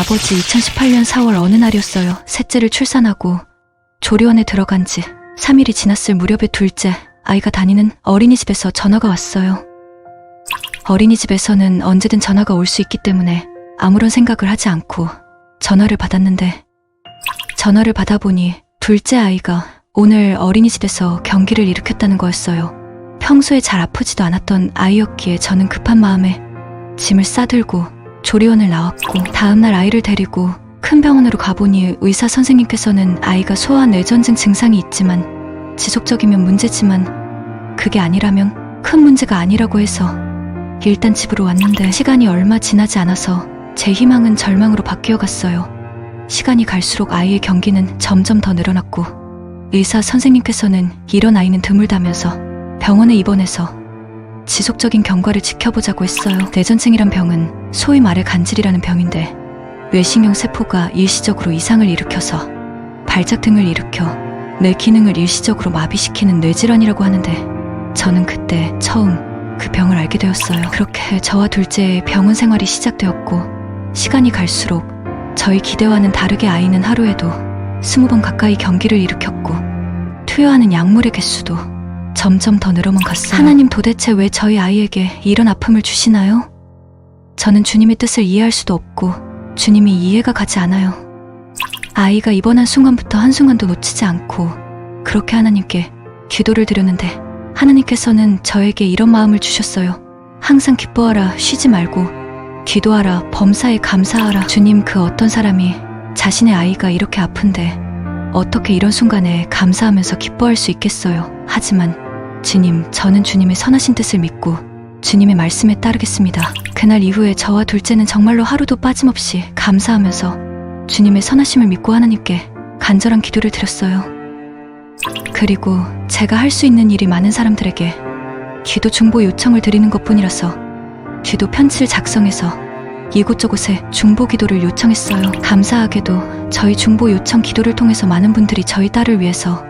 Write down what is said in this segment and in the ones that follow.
아버지 2018년 4월 어느 날이었어요. 셋째를 출산하고 조리원에 들어간 지 3일이 지났을 무렵에 둘째 아이가 다니는 어린이집에서 전화가 왔어요. 어린이집에서는 언제든 전화가 올 수 있기 때문에 아무런 생각을 하지 않고 전화를 받았는데, 전화를 받아보니 둘째 아이가 오늘 어린이집에서 경기를 일으켰다는 거였어요. 평소에 잘 아프지도 않았던 아이였기에 저는 급한 마음에 짐을 싸들고 조리원을 나왔고, 다음날 아이를 데리고 큰 병원으로 가보니 의사 선생님께서는 아이가 소아 뇌전증 증상이 있지만 지속적이면 문제지만 그게 아니라면 큰 문제가 아니라고 해서 일단 집으로 왔는데, 시간이 얼마 지나지 않아서 제 희망은 절망으로 바뀌어갔어요. 시간이 갈수록 아이의 경기는 점점 더 늘어났고, 의사 선생님께서는 이런 아이는 드물다면서 병원에 입원해서 지속적인 경과를 지켜보자고 했어요. 뇌전증이란 병은 소위 말해 간질이라는 병인데, 뇌신경 세포가 일시적으로 이상을 일으켜서 발작 등을 일으켜 뇌 기능을 일시적으로 마비시키는 뇌질환이라고 하는데, 저는 그때 처음 그 병을 알게 되었어요. 그렇게 저와 둘째의 병원 생활이 시작되었고, 시간이 갈수록 저희 기대와는 다르게 아이는 하루에도 20번 가까이 경기를 일으켰고, 투여하는 약물의 개수도 점점 더 늘어만 갔어요. 하나님, 도대체 왜 저희 아이에게 이런 아픔을 주시나요? 저는 주님의 뜻을 이해할 수도 없고 주님이 이해가 가지 않아요. 아이가 입원한 순간부터 한순간도 놓치지 않고 그렇게 하나님께 기도를 드렸는데, 하나님께서는 저에게 이런 마음을 주셨어요. 항상 기뻐하라, 쉬지 말고 기도하라, 범사에 감사하라. 주님, 그 어떤 사람이 자신의 아이가 이렇게 아픈데 어떻게 이런 순간에 감사하면서 기뻐할 수 있겠어요. 하지만 주님, 저는 주님의 선하신 뜻을 믿고 주님의 말씀에 따르겠습니다. 그날 이후에 저와 둘째는 정말로 하루도 빠짐없이 감사하면서 주님의 선하심을 믿고 하나님께 간절한 기도를 드렸어요. 그리고 제가 할 수 있는 일이 많은 사람들에게 기도 중보 요청을 드리는 것뿐이라서 기도 편지를 작성해서 이곳저곳에 중보 기도를 요청했어요. 감사하게도 저희 중보 요청 기도를 통해서 많은 분들이 저희 딸을 위해서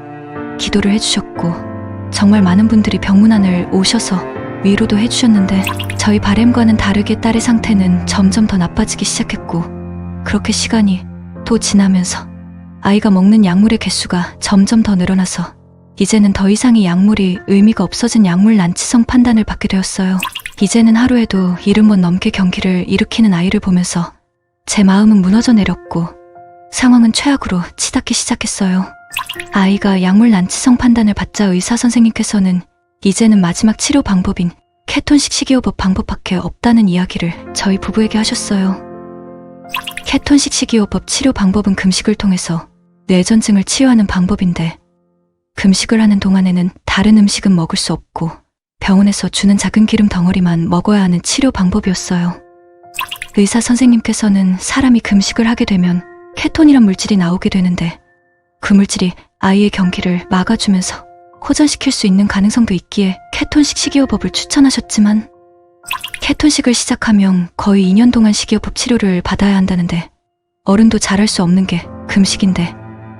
기도를 해주셨고, 정말 많은 분들이 병문안을 오셔서 위로도 해주셨는데, 저희 바람과는 다르게 딸의 상태는 점점 더 나빠지기 시작했고, 그렇게 시간이 또 지나면서 아이가 먹는 약물의 개수가 점점 더 늘어나서 이제는 더 이상 이 약물이 의미가 없어진 약물 난치성 판단을 받게 되었어요. 이제는 하루에도 70번 넘게 경기를 일으키는 아이를 보면서 제 마음은 무너져 내렸고 상황은 최악으로 치닫기 시작했어요. 아이가 약물 난치성 판단을 받자 의사 선생님께서는 이제는 마지막 치료 방법인 케톤식 식이요법 방법밖에 없다는 이야기를 저희 부부에게 하셨어요. 케톤식 식이요법 치료 방법은 금식을 통해서 뇌전증을 치유하는 방법인데, 금식을 하는 동안에는 다른 음식은 먹을 수 없고 병원에서 주는 작은 기름 덩어리만 먹어야 하는 치료 방법이었어요. 의사 선생님께서는 사람이 금식을 하게 되면 케톤이란 물질이 나오게 되는데, 그 물질이 아이의 경기를 막아주면서 호전시킬 수 있는 가능성도 있기에 케톤식 식이요법을 추천하셨지만, 케톤식을 시작하면 거의 2년 동안 식이요법 치료를 받아야 한다는데, 어른도 잘할 수 없는 게 금식인데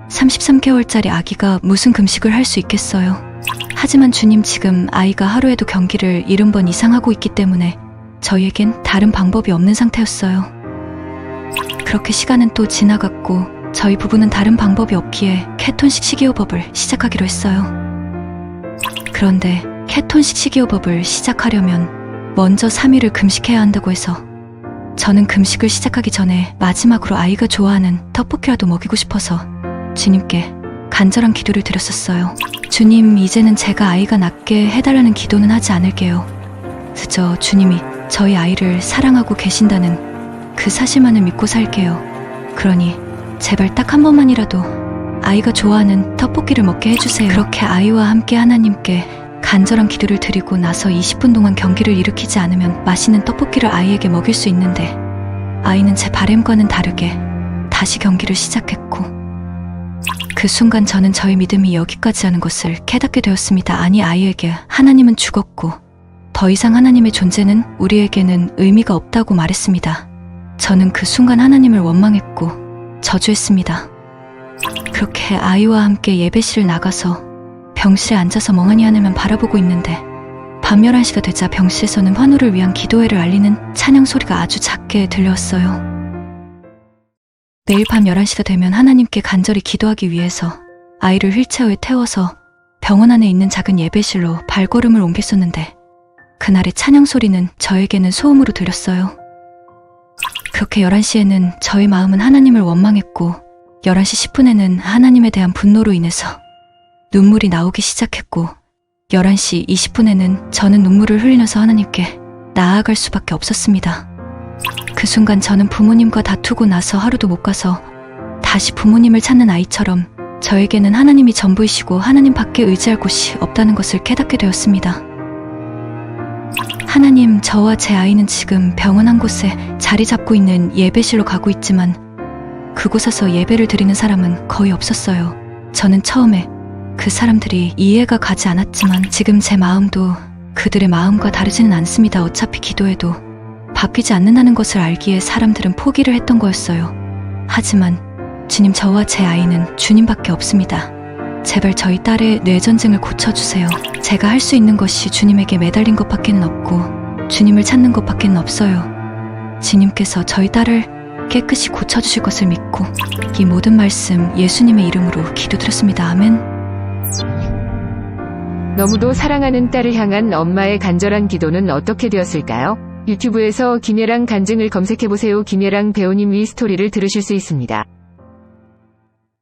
33개월짜리 아기가 무슨 금식을 할 수 있겠어요. 하지만 주님, 지금 아이가 하루에도 경기를 70번 이상 하고 있기 때문에 저희에겐 다른 방법이 없는 상태였어요. 그렇게 시간은 또 지나갔고, 저희 부부는 다른 방법이 없기에 케톤식 식이요법을 시작하기로 했어요. 그런데 케톤식 식이요법을 시작하려면 먼저 3일을 금식해야 한다고 해서 저는 금식을 시작하기 전에 마지막으로 아이가 좋아하는 떡볶이라도 먹이고 싶어서 주님께 간절한 기도를 드렸었어요. 주님, 이제는 제가 아이가 낫게 해달라는 기도는 하지 않을게요. 그저 주님이 저희 아이를 사랑하고 계신다는 그 사실만을 믿고 살게요. 그러니 제발 딱 한 번만이라도 아이가 좋아하는 떡볶이를 먹게 해주세요. 그렇게 아이와 함께 하나님께 간절한 기도를 드리고 나서 20분 동안 경기를 일으키지 않으면 맛있는 떡볶이를 아이에게 먹일 수 있는데, 아이는 제 바람과는 다르게 다시 경기를 시작했고, 그 순간 저는 저의 믿음이 여기까지 하는 것을 깨닫게 되었습니다. 아니, 아이에게 하나님은 죽었고 더 이상 하나님의 존재는 우리에게는 의미가 없다고 말했습니다. 저는 그 순간 하나님을 원망했고 저주했습니다. 그렇게 아이와 함께 예배실을 나가서 병실에 앉아서 멍하니 하늘만 바라보고 있는데, 밤 11시가 되자 병실에서는 환우를 위한 기도회를 알리는 찬양 소리가 아주 작게 들려왔어요. 매일 밤 11시가 되면 하나님께 간절히 기도하기 위해서 아이를 휠체어에 태워서 병원 안에 있는 작은 예배실로 발걸음을 옮겼었는데 그날의 찬양 소리는 저에게는 소음으로 들렸어요. 그렇게 11시에는 저의 마음은 하나님을 원망했고 11시 10분에는 하나님에 대한 분노로 인해서 눈물이 나오기 시작했고 11시 20분에는 저는 눈물을 흘리면서 하나님께 나아갈 수밖에 없었습니다. 그 순간 저는 부모님과 다투고 나서 하루도 못 가서 다시 부모님을 찾는 아이처럼 저에게는 하나님이 전부이시고 하나님 밖에 의지할 곳이 없다는 것을 깨닫게 되었습니다. 하나님, 저와 제 아이는 지금 병원 한 곳에 자리 잡고 있는 예배실로 가고 있지만 그곳에서 예배를 드리는 사람은 거의 없었어요. 저는 처음에 그 사람들이 이해가 가지 않았지만 지금 제 마음도 그들의 마음과 다르지는 않습니다. 어차피 기도해도 바뀌지 않는다는 것을 알기에 사람들은 포기를 했던 거였어요. 하지만 주님, 저와 제 아이는 주님밖에 없습니다. 제발 저희 딸의 뇌전증을 고쳐주세요. 제가 할 수 있는 것이 주님에게 매달린 것밖에는 없고 주님을 찾는 것밖에는 없어요. 주님께서 저희 딸을 깨끗이 고쳐주실 것을 믿고 이 모든 말씀 예수님의 이름으로 기도드렸습니다. 아멘. 너무도 사랑하는 딸을 향한 엄마의 간절한 기도는 어떻게 되었을까요? 유튜브에서 김예랑 간증을 검색해보세요. 김예랑 배우님 위 스토리를 들으실 수 있습니다.